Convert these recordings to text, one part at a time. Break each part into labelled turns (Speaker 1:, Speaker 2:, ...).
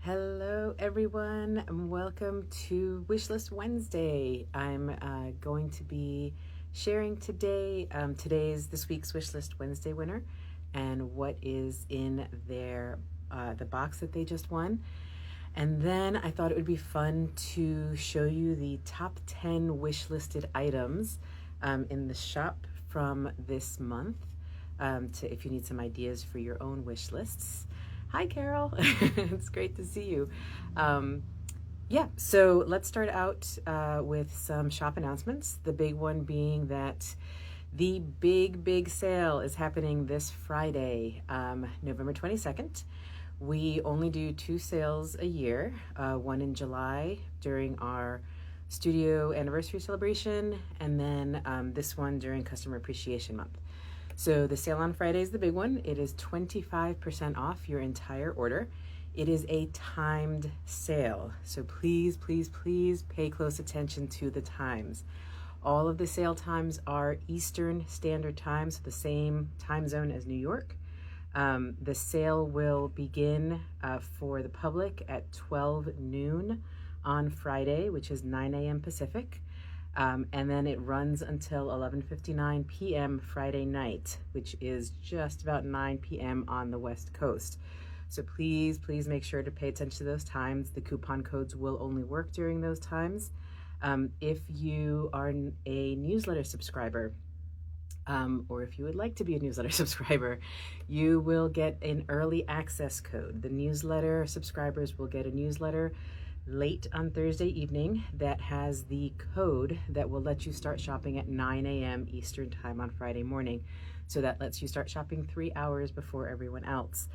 Speaker 1: Hello everyone, and welcome to Wishlist Wednesday. I'm going to be sharing today this week's Wishlist Wednesday winner and what is in their the box that they just won. And then I thought it would be fun to show you the top 10 wishlisted items in the shop from this month, if you need some ideas for your own wish lists. Hi, Carol. It's great to see you. Yeah, so let's start out with some shop announcements. The big one being that the big sale is happening this Friday, November 22nd. We only do 2 sales a year, one in July during our studio anniversary celebration, and then this one during Customer Appreciation Month. So the sale on Friday is the big one. It is 25% off your entire order. It is a timed sale, so please pay close attention to the times. All of the sale times are Eastern Standard Time, so the same time zone as New York. The sale will begin for the public at 12 noon on Friday, which is 9 a.m. Pacific. And then it runs until 11:59 p.m. Friday night, which is just about 9 p.m. on the West Coast. So please make sure to pay attention to those times. The coupon codes will only work during those times. If you are a newsletter subscriber, or if you would like to be a newsletter subscriber, you will get an early access code. The newsletter subscribers will get a newsletter late on Thursday evening that has the code that will let you start shopping at 9 a.m. Eastern Time on Friday morning. So that lets you start shopping 3 hours before everyone else.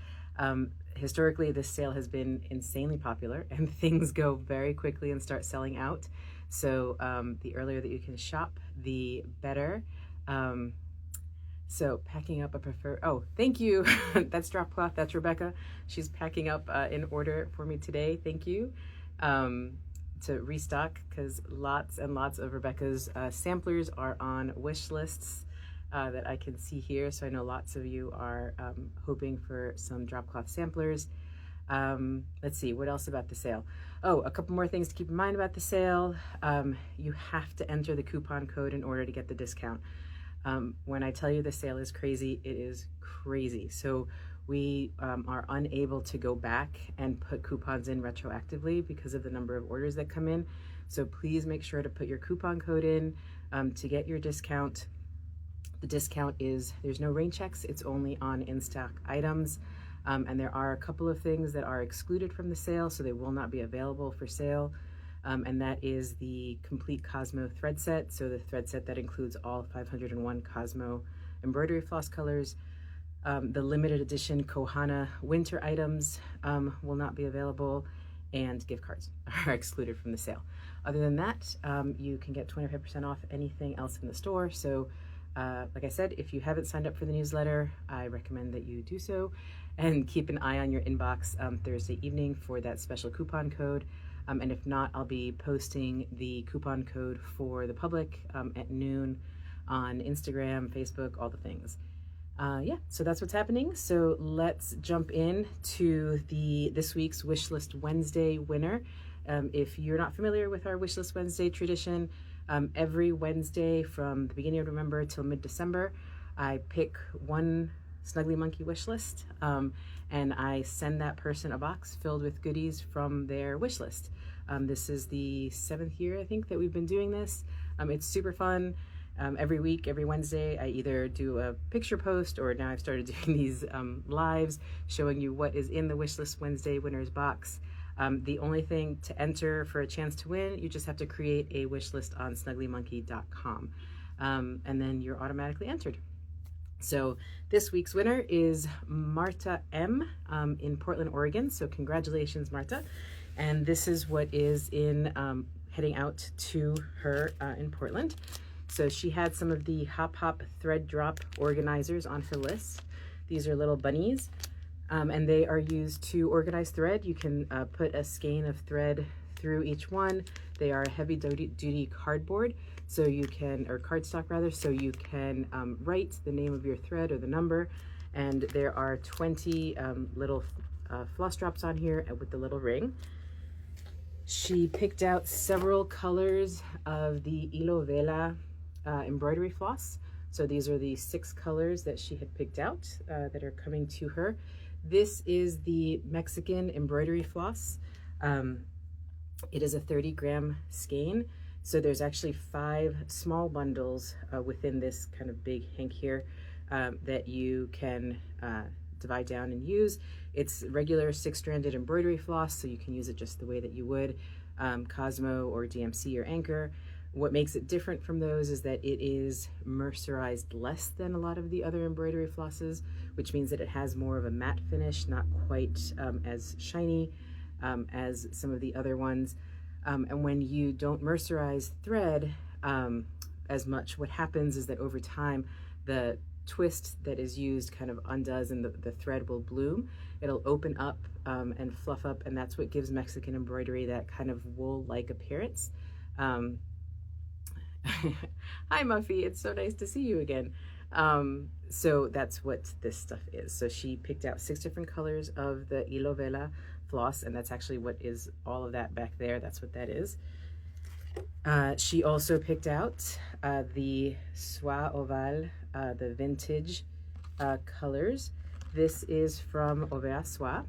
Speaker 1: Historically, this sale has been insanely popular and things go very quickly and start selling out. So the earlier that you can shop, the better. So packing up, I prefer, oh, thank you. That's Drop Cloth, that's Rebecca. She's packing up in order for me today, thank you. To restock, because lots and lots of Rebecca's samplers are on wish lists that I can see here. So I know lots of you are hoping for some drop cloth samplers. Let's see, what else about the sale? Oh, a couple more things to keep in mind about the sale. You have to enter the coupon code in order to get the discount. When I tell you the sale is crazy, it is crazy. So we are unable to go back and put coupons in retroactively because of the number of orders that come in. So please make sure to put your coupon code in to get your discount. The discount is, there's no rain checks, it's only on in-stock items. And there are a couple of things that are excluded from the sale, so they will not be available for sale. And that is the complete Cosmo thread set. So the thread set that includes all 501 Cosmo embroidery floss colors. The limited edition Kohana winter items will not be available, and gift cards are excluded from the sale. Other than that, you can get 25% off anything else in the store. So like I said, if you haven't signed up for the newsletter, I recommend that you do so, and keep an eye on your inbox Thursday evening for that special coupon code. And if not, I'll be posting the coupon code for the public at noon on Instagram, Facebook, all the things. Yeah, so that's what's happening. So let's jump in to this week's Wishlist Wednesday winner. If you're not familiar with our Wishlist Wednesday tradition, every Wednesday from the beginning of November till mid-December, I pick one Snuggly Monkey wish list, and I send that person a box filled with goodies from their wish list. This is the 7th year, I think, that we've been doing this. It's super fun. Every week, every Wednesday, I either do a picture post, or now I've started doing these lives showing you what is in the Wishlist Wednesday winner's box. The only thing to enter for a chance to win, you just have to create a wish list on snugglymonkey.com, and then you're automatically entered. So this week's winner is Marta M in Portland, Oregon. So congratulations, Marta. And this is what is in heading out to her in Portland. So she had some of the Hop Hop thread drop organizers on her list. These are little bunnies, and they are used to organize thread. You can put a skein of thread through each one. They are heavy duty cardboard, so you can, or cardstock rather, so you can write the name of your thread or the number, And there are 20 little floss drops on here with the little ring. She picked out several colors of the Hilo Vela embroidery floss. So these are the 6 colors that she had picked out that are coming to her. This is the Mexican embroidery floss. It is a 30-gram skein. So there's actually 5 small bundles within this kind of big hank here that you can divide down and use. It's regular 6-stranded embroidery floss, so you can use it just the way that you would Cosmo or DMC or Anchor. What makes it different from those is that it is mercerized less than a lot of the other embroidery flosses, which means that it has more of a matte finish, not quite as shiny as some of the other ones. And when you don't mercerize thread as much, what happens is that over time, the twist that is used kind of undoes and the thread will bloom. It'll open up and fluff up, and that's what gives Mexican embroidery that kind of wool-like appearance. Hi Muffy, it's so nice to see you again. So that's what this stuff is. So she picked out 6 different colors of the Hilo Vela floss, and that's actually what is all of that back there. That's what that is. She also picked out the Soie Ovale, the vintage colors. This is from Auvert Soie,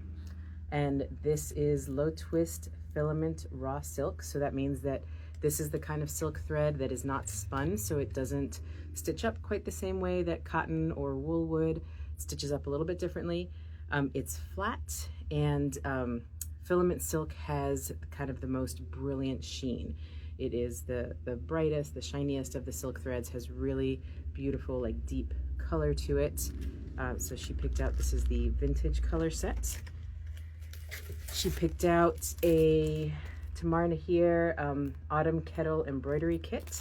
Speaker 1: and this is low twist filament raw silk. So that means that this is the kind of silk thread that is not spun, so it doesn't stitch up quite the same way that cotton or wool would. It stitches up a little bit differently. It's flat, and filament silk has kind of the most brilliant sheen. It is the brightest, the shiniest of the silk threads, has really beautiful, like deep color to it. So she picked out, this is the vintage color set. She picked out a Tamar Autumn Kettle Embroidery Kit.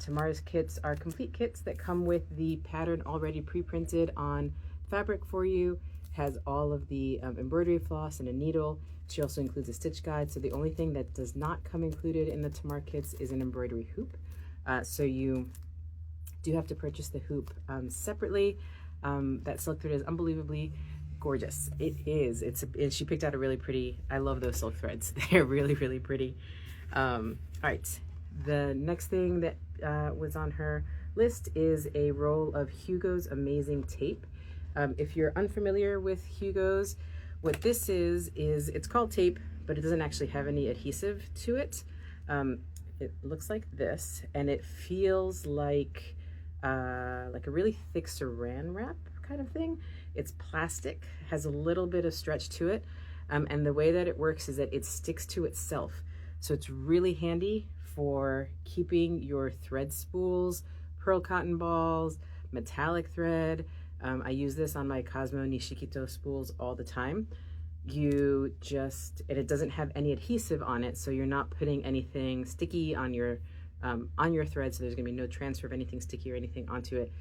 Speaker 1: Tamar's kits are complete kits that come with the pattern already pre-printed on fabric for you. Has all of the embroidery floss and a needle. She also includes a stitch guide. So the only thing that does not come included in the Tamar kits is an embroidery hoop. So you do have to purchase the hoop separately. That silk thread is unbelievably gorgeous. It is. And she picked out a really pretty, I love those silk threads. They're really, really pretty. All right. The next thing that was on her list is a roll of Hugos Amazing Tape. If you're unfamiliar with Hugos, what this is it's called tape, but it doesn't actually have any adhesive to it. It looks like this, and it feels like a really thick saran wrap kind of thing. It's plastic, has a little bit of stretch to it, and the way that it works is that it sticks to itself. So it's really handy for keeping your thread spools, pearl cotton balls, metallic thread. I use this on my Cosmo Nishikito spools all the time. And it doesn't have any adhesive on it, so you're not putting anything sticky on your thread, so there's gonna be no transfer of anything sticky or anything onto it.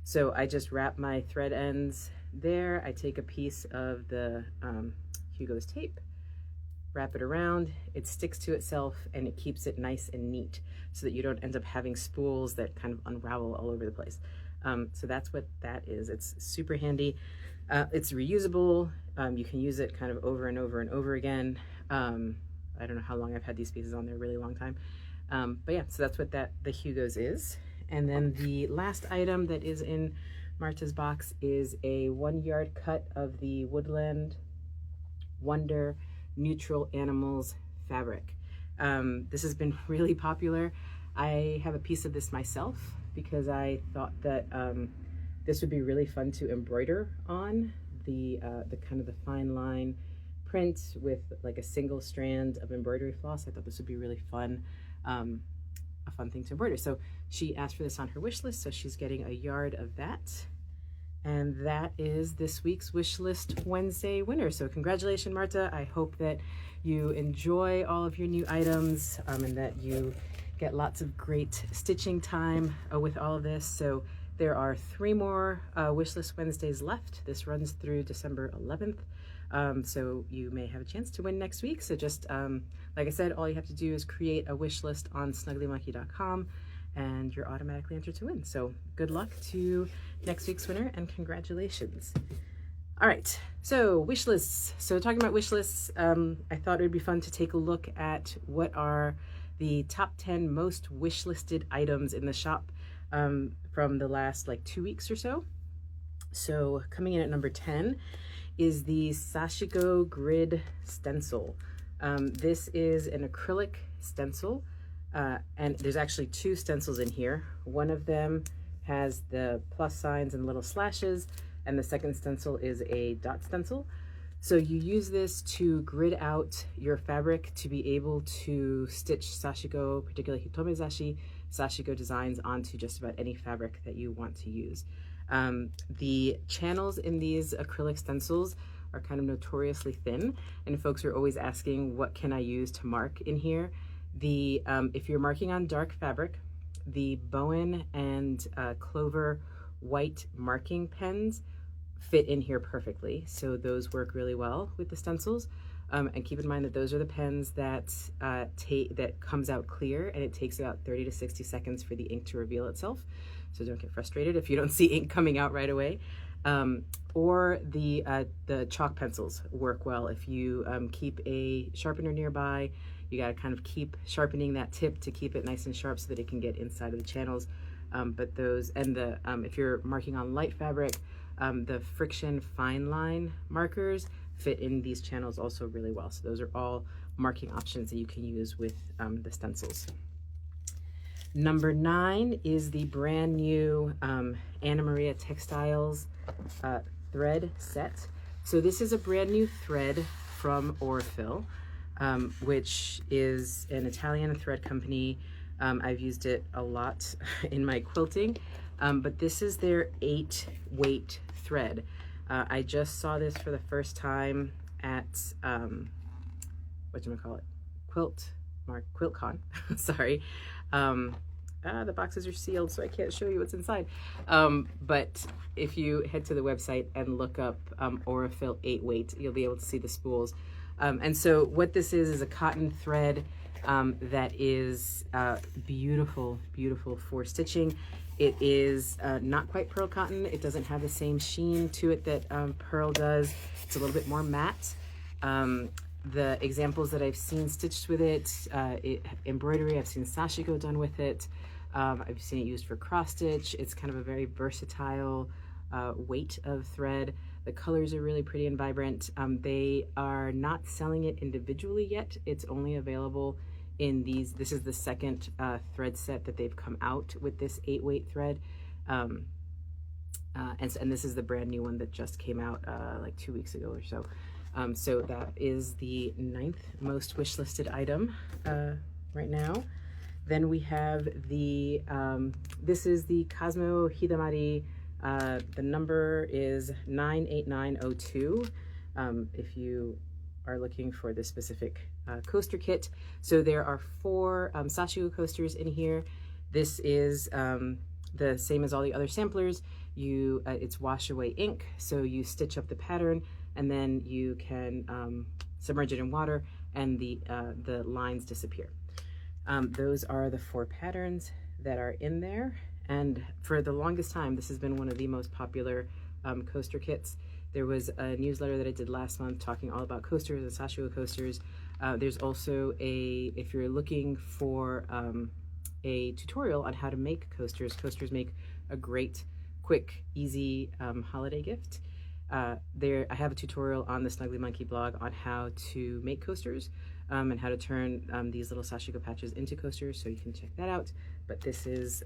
Speaker 1: So I just wrap my thread ends there. I take a piece of the Hugos tape, wrap it around, it sticks to itself, and it keeps it nice and neat so that you don't end up having spools that kind of unravel all over the place. So that's what that is. It's super handy. It's reusable. You can use it kind of over and over and over again. I don't know how long I've had these pieces on there, a really long time. But yeah, so that's what the Hugos is. And then the last item that is in Marta's box is a 1-yard cut of the Woodland Wonder Neutral Animals fabric. This has been really popular. I have a piece of this myself because I thought that this would be really fun to embroider on the kind of the fine line print with like a single strand of embroidery floss. I thought this would be really fun, a fun thing to embroider. So she asked for this on her wish list, so she's getting a yard of that. And that is this week's Wishlist Wednesday winner. So congratulations, Marta. I hope that you enjoy all of your new items and that you get lots of great stitching time with all of this. So there are 3 more Wishlist Wednesdays left. This runs through December 11th. So you may have a chance to win next week. So just, like I said, all you have to do is create a wish list on snugglymonkey.com and you're automatically entered to win. So good luck to next week's winner and congratulations. All right, so wish lists. So talking about wish lists, I thought it would be fun to take a look at what are the top 10 most wish listed items in the shop from the last like 2 weeks or so. So coming in at number 10 is the Sashiko Grid Stencil. This is an acrylic stencil, and there's actually 2 stencils in here. One of them has the plus signs and little slashes, and the second stencil is a dot stencil. So you use this to grid out your fabric to be able to stitch Sashiko, particularly Hitomezashi Sashiko designs onto just about any fabric that you want to use. The channels in these acrylic stencils are kind of notoriously thin, and folks are always asking, what can I use to mark in here? If you're marking on dark fabric, the Bowen and Clover white marking pens fit in here perfectly. So those work really well with the stencils. And keep in mind that those are the pens that comes out clear, and it takes about 30 to 60 seconds for the ink to reveal itself. So don't get frustrated if you don't see ink coming out right away. Or the chalk pencils work well. If you keep a sharpener nearby, you gotta kind of keep sharpening that tip to keep it nice and sharp so that it can get inside of the channels. But those, and if you're marking on light fabric, the friction fine line markers fit in these channels also really well. So those are all marking options that you can use with the stencils. Number 9 is the brand new Anamaria Textiles thread set. So this is a brand new thread from Aurifil, which is an Italian thread company. I've used it a lot in my quilting, but this is their 8-weight thread. I just saw this for the first time at whatchamacallit, QuiltCon. Sorry. The boxes are sealed, so I can't show you what's inside. But if you head to the website and look up Aurifil 8-weight, you'll be able to see the spools. And so what this is a cotton thread that is beautiful, beautiful for stitching. It is not quite pearl cotton. It doesn't have the same sheen to it that pearl does. It's a little bit more matte. The examples that I've seen stitched with it, embroidery, I've seen Sashiko done with it. I've seen it used for cross stitch. It's kind of a very versatile weight of thread. The colors are really pretty and vibrant. They are not selling it individually yet. It's only available in these. This is the second thread set that they've come out with this 8-weight thread. And this is the brand new one that just came out like 2 weeks ago or so. So that is the 9th most wish listed item right now. Then we have the, this is the Cosmo Hamadi. The number is 98902 if you are looking for this specific coaster kit. So there are 4 Sashiko coasters in here. This is the same as all the other samplers. It's wash away ink, so you stitch up the pattern and then you can submerge it in water and the lines disappear. Those are the 4 patterns that are in there. And for the longest time, this has been one of the most popular coaster kits. There was a newsletter that I did last month talking all about coasters and Sashiko coasters. There's also if you're looking for a tutorial on how to make coasters. Coasters make a great, quick, easy holiday gift. I have a tutorial on the Snuggly Monkey blog on how to make coasters and how to turn these little Sashiko patches into coasters, so you can check that out. But this is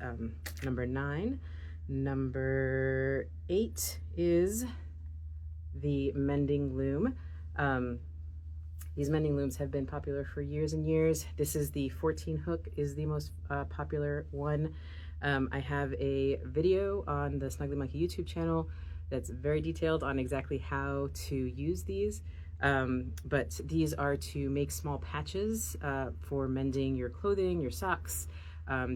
Speaker 1: number 9. Number 8 is the Mending Loom. These Mending Looms have been popular for years and years. This is the 14 hook, is the most popular one. I have a video on the Snuggly Monkey YouTube channel that's very detailed on exactly how to use these. But these are to make small patches for mending your clothing, your socks,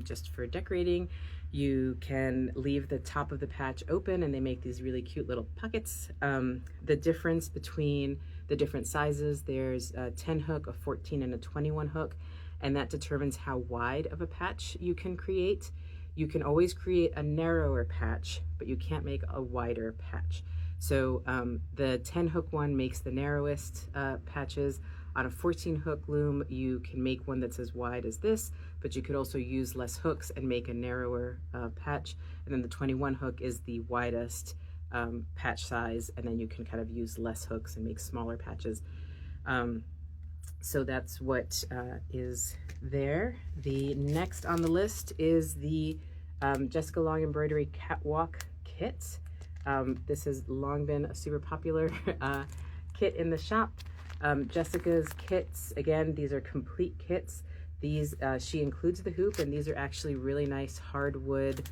Speaker 1: just for decorating. You can leave the top of the patch open and they make these really cute little pockets. The difference between the different sizes, there's a 10 hook, a 14 and a 21 hook, and that determines how wide of a patch you can create. you can always create a narrower patch, but you can't make a wider patch. So the 10 hook one makes the narrowest patches. On a 14 hook loom, you can make one that's as wide as this, but you could also use less hooks and make a narrower patch. And then the 21 hook is the widest patch size, and then you can kind of use less hooks and make smaller patches. So that's what is there. The next on the list is the Jessica Long Embroidery Catwalk Kit. This has long been a super popular kit in the shop. Jessica's kits, again, these are complete kits. These, she includes the hoop, and these are actually really nice hardwood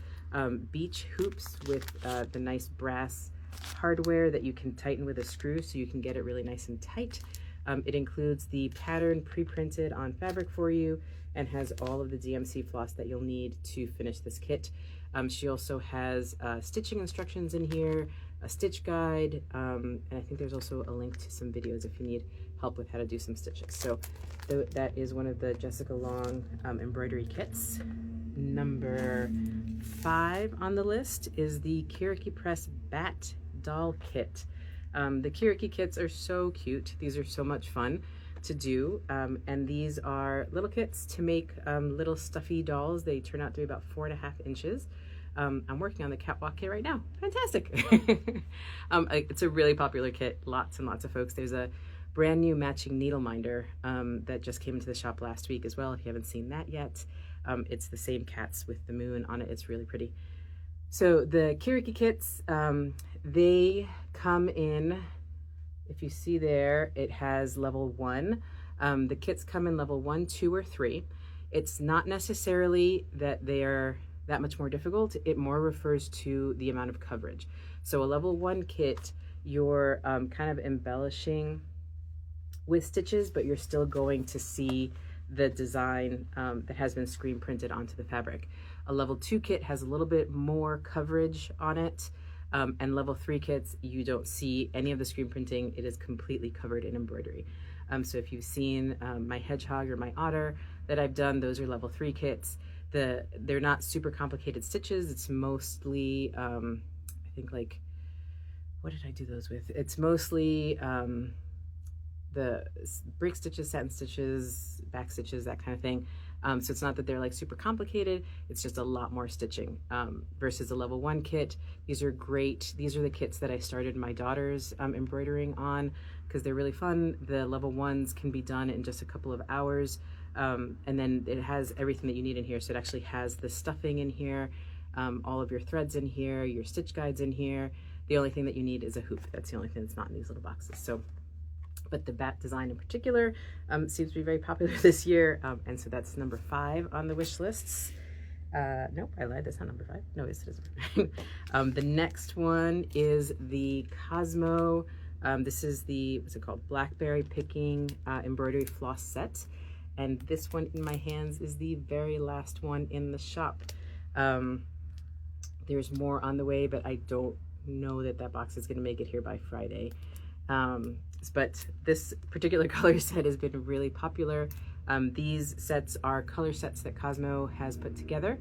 Speaker 1: beech hoops with the nice brass hardware that you can tighten with a screw so you can get it really nice and tight. It includes the pattern pre-printed on fabric for you and has all of the DMC floss that you'll need to finish this kit. She also has stitching instructions in here, a stitch guide, and I think there's also a link to some videos if you need help with how to do some stitches. So that is one of the Jessica Long embroidery kits. Number 5 on the list is the Kiri Press Bat Doll Kit. The Kiri kits are so cute. These are so much fun to do, and these are little kits to make little stuffy dolls. They turn out to be about 4.5 inches. I'm working on the catwalk kit right now. Fantastic. It's a really popular kit. Lots and lots of folks. There's a brand new matching needle minder that just came into the shop last week as well, if you haven't seen that yet. It's the same cats with the moon on it. It's really pretty. So the Kiri kits, they come in, if you see there, it has level 1. The kits come in level 1, 2, or 3. It's not necessarily that they're that much more difficult. It more refers to the amount of coverage. So a level 1 kit, you're kind of embellishing with stitches, but you're still going to see the design that has been screen printed onto the fabric. A level 2 kit has a little bit more coverage on it, and level 3 kits, you don't see any of the screen printing. It is completely covered in embroidery. So if you've seen my hedgehog or my otter that I've done, those are level 3 kits. They're not super complicated stitches. It's mostly, I think, like, what did I do those with? It's mostly the break stitches, satin stitches, back stitches, that kind of thing. So it's not that they're like super complicated, it's just a lot more stitching versus a level 1 kit. These are great. These are the kits that I started my daughter's embroidering on because they're really fun. The level 1s can be done in just a couple of hours. And then it has everything that you need in here. So it actually has the stuffing in here, all of your threads in here, your stitch guides in here. The only thing that you need is a hoop. That's the only thing that's not in these little boxes. So, but the bat design in particular seems to be very popular this year. And so that's number 5 on the wish lists. Nope, I lied, that's not number 5. No, yes, it is. The next one is the Cosmo, this is the, what's it called? Blackberry Picking Embroidery Floss Set. And this one in my hands is the very last one in the shop. There's more on the way, but I don't know that that box is gonna make it here by Friday. But this particular color set has been really popular. These sets are color sets that Cosmo has put together.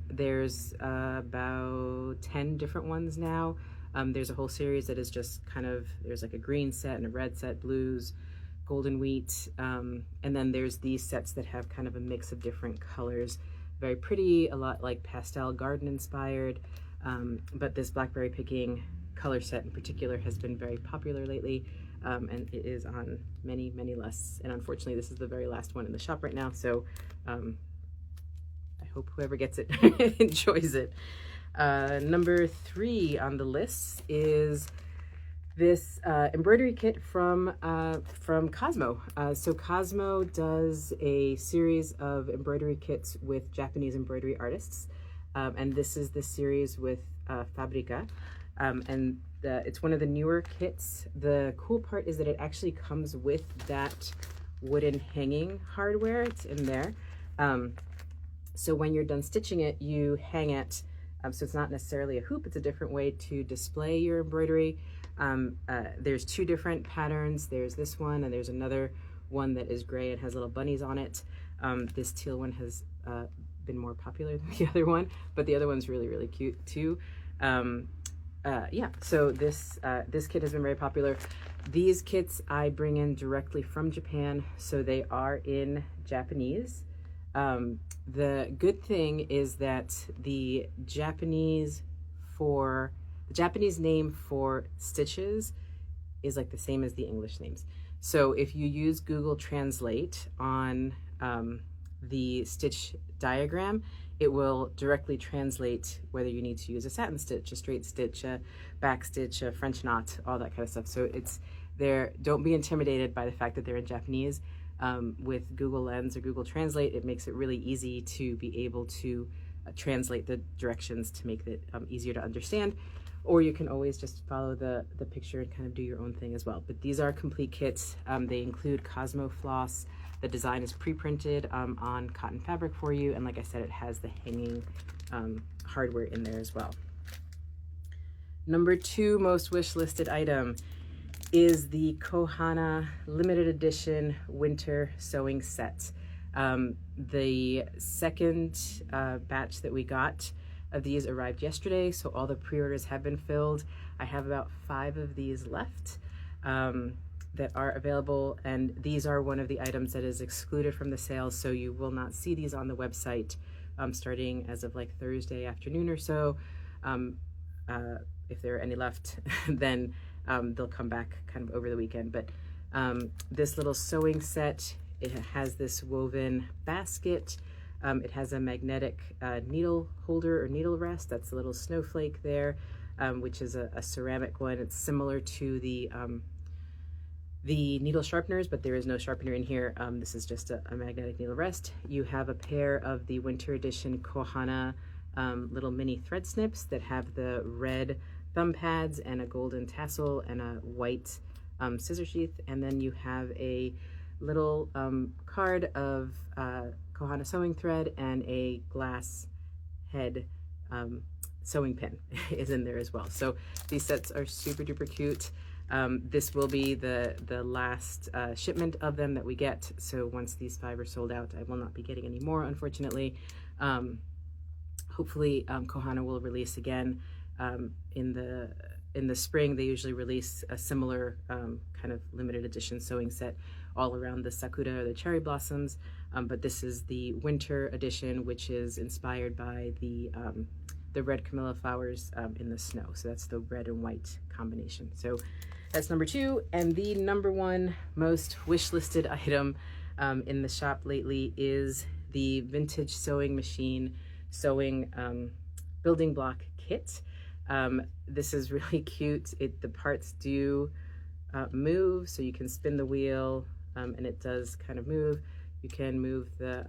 Speaker 1: There's about 10 different ones now. There's a whole series that is just kind of, there's like a green set and a red set, blues, golden wheat, and then there's these sets that have kind of a mix of different colors. Very pretty, a lot like pastel garden inspired, but this Blackberry Picking color set in particular has been very popular lately, and it is on many, many lists. And unfortunately, this is the very last one in the shop right now, so I hope whoever gets it enjoys it. Number 3 on the list is this embroidery kit from Cosmo. So Cosmo does a series of embroidery kits with Japanese embroidery artists, and this is the series with Fabrica, and it's one of the newer kits. The cool part is that it actually comes with that wooden hanging hardware. It's in there. So when you're done stitching it, you hang it. So it's not necessarily a hoop, it's a different way to display your embroidery. There's 2 different patterns. There's this one, and there's another one that is gray and has little bunnies on it. This teal one has been more popular than the other one, but the other one's really, really cute too. Yeah, so this kit has been very popular. These kits I bring in directly from Japan, so they are in Japanese. The good thing is that the Japanese name for stitches is like the same as the English names. So if you use Google Translate on the stitch diagram, it will directly translate whether you need to use a satin stitch, a straight stitch, a back stitch, a French knot, all that kind of stuff. So it's there. Don't be intimidated by the fact that they're in Japanese. With Google Lens or Google Translate, it makes it really easy to be able to translate the directions to make it easier to understand. Or you can always just follow the picture and kind of do your own thing as well. But these are complete kits. They include Cosmo Floss. The design is pre-printed on cotton fabric for you. And like I said, it has the hanging hardware in there as well. Number 2 most wish listed item is the Kohana limited edition winter sewing set. The second batch that we got of these arrived yesterday, so all the pre-orders have been filled. I have about 5 of these left that are available, and these are one of the items that is excluded from the sales, so you will not see these on the website starting as of like Thursday afternoon or so. If there are any left, then they'll come back kind of over the weekend. But this little sewing set, it has this woven basket. It has a magnetic needle holder or needle rest. That's a little snowflake there, which is a ceramic one. It's similar to the needle sharpeners, but there is no sharpener in here. This is just a magnetic needle rest. You have a pair of the winter edition Kohana little mini thread snips that have the red thumb pads and a golden tassel and a white scissor sheath. And then you have a little card of Kohana sewing thread, and a glass head sewing pin is in there as well. So these sets are super duper cute. This will be the last shipment of them that we get. So once these 5 are sold out, I will not be getting any more, unfortunately. Hopefully Kohana will release again in the spring. They usually release a similar kind of limited edition sewing set all around the sakura or the cherry blossoms, but this is the winter edition, which is inspired by the red camellia flowers in the snow. So that's the red and white combination. So that's number 2, and the number 1 most wish listed item in the shop lately is the vintage sewing machine sewing building block kit. This is really cute. The parts do move, so you can spin the wheel and it does kind of move. You can move the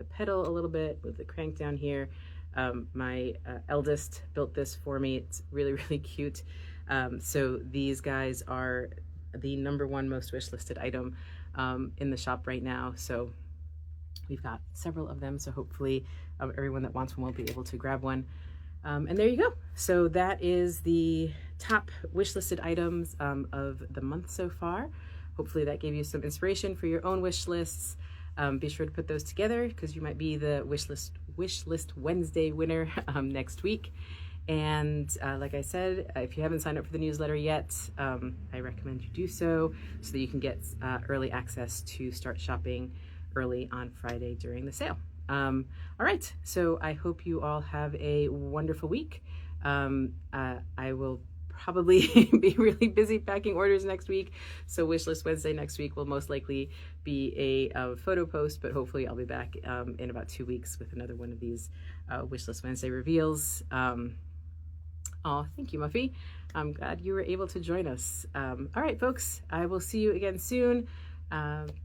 Speaker 1: pedal a little bit, move the crank down here. My eldest built this for me. It's really, really cute. So these guys are the number 1 most wish listed item in the shop right now. So we've got several of them, so hopefully everyone that wants one will be able to grab one. And there you go. So that is the top wish listed items of the month so far. Hopefully that gave you some inspiration for your own wish lists. Be sure to put those together, because you might be the Wishlist Wednesday winner next week. And like I said, if you haven't signed up for the newsletter yet, I recommend you do so that you can get early access to start shopping early on Friday during the sale. All right, so I hope you all have a wonderful week. I will probably be really busy packing orders next week, so Wishlist Wednesday next week will most likely be a photo post, but hopefully I'll be back in about 2 weeks with another one of these Wishlist Wednesday reveals. Oh, thank you, Muffy. I'm glad you were able to join us. All right, folks, I will see you again soon.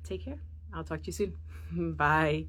Speaker 1: Take care. I'll talk to you soon. Bye.